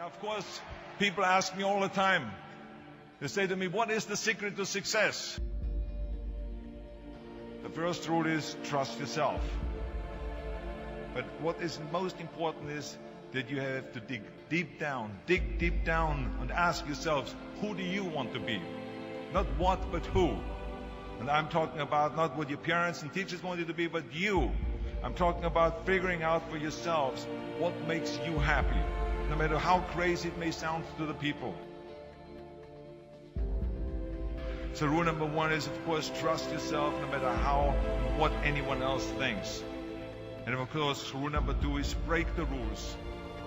Of course, people ask me all the time. They say to me, what is the secret to success? The first rule is trust yourself. But what is most important is that you have to dig deep down and ask yourselves, who do you want to be? Not what, but who. And I'm talking about not what your parents and teachers want you to be, but you. I'm talking about figuring out for yourselves what makes you happy, no matter how crazy it may sound to the people. So rule number one is, of course, trust yourself no matter what anyone else thinks. And of course, rule number two is break the rules.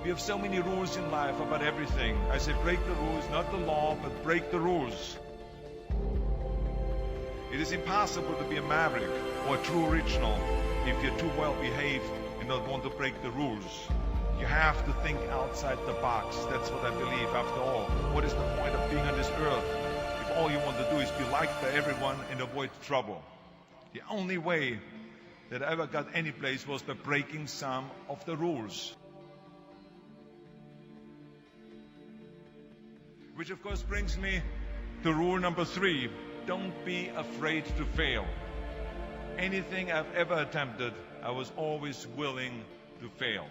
We have so many rules in life about everything. I say break the rules, not the law, but break the rules. It is impossible to be a maverick or a true original if you're too well behaved and don't want to break the rules. You have to think outside the box. That's what I believe after all. What is the point of being on this earth if all you want to do is be liked by everyone and avoid trouble? The only way that I ever got any place was by breaking some of the rules. Which of course brings me to rule number three. Don't be afraid to fail. Anything I've ever attempted, I was always willing to fail.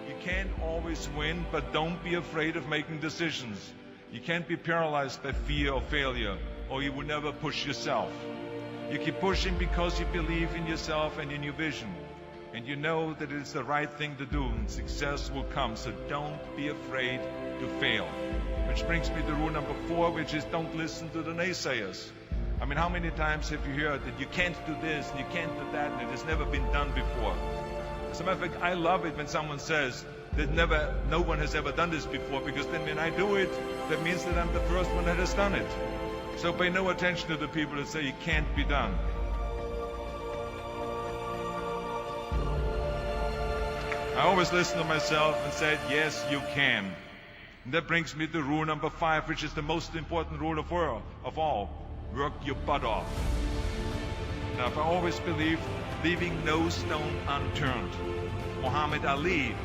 You can't always win, but don't be afraid of making decisions. You can't be paralyzed by fear of failure, or you will never push yourself. You keep pushing because you believe in yourself and in your vision. And you know that it is the right thing to do, and success will come. So don't be afraid to fail. Which brings me to rule number four, which is don't listen to the naysayers. I mean, how many times have you heard that you can't do this and you can't do that and it has never been done before? As a matter of fact, I love it when someone says that no one has ever done this before, because then when I do it, that means that I'm the first one that has done it. So pay no attention to the people that say it can't be done. I always listen to myself and said, yes, you can. And that brings me to rule number five, which is the most important rule of all. Work your butt off. Now, I always believe leaving no stone unturned. Muhammad Ali,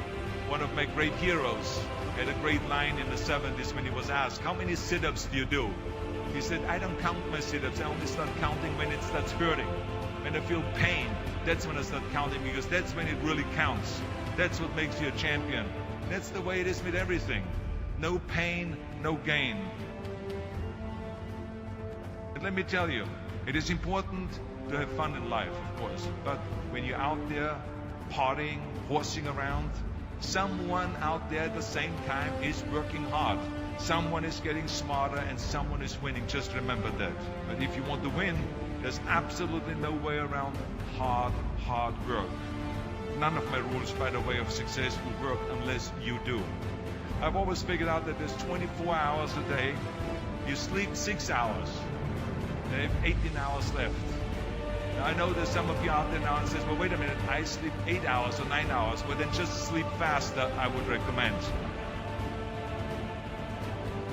one of my great heroes, had a great line in the 70s when he was asked, how many sit-ups do you do? He said, I don't count my sit-ups. I only start counting when it starts hurting. When I feel pain, that's when I start counting, because that's when it really counts. That's what makes you a champion. That's the way it is with everything. No pain, no gain. But let me tell you, it is important to have fun in life, of course. But when you're out there partying, horsing around, someone out there at the same time is working hard. Someone is getting smarter and someone is winning. Just remember that. But if you want to win, there's absolutely no way around hard work. None of my rules, by the way, of success will work unless you do. I've always figured out that there's 24 hours a day. You sleep 6 hours. You have 18 hours left. Now, I know there's some of you out there now and says, well, wait a minute, I sleep 8 hours or 9 hours. Well, then just sleep faster, I would recommend.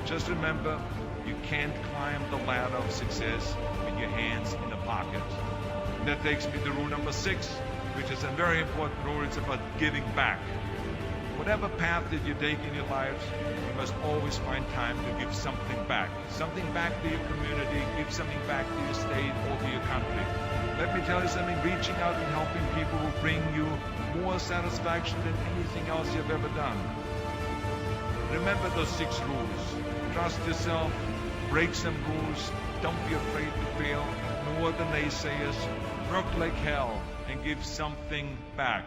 Just remember, you can't climb the ladder of success with your hands in the pocket. And that takes me to rule number 6, which is a very important rule. It's about giving back. Whatever path that you take in your lives, you must always find time to give something back. Something back to your community, give something back to your state or to your country. Let me tell you something, reaching out and helping people will bring you more satisfaction than anything else you've ever done. Remember those 6 rules. Trust yourself, break some rules, don't be afraid to fail, ignore the naysayers, work like hell, and give something back.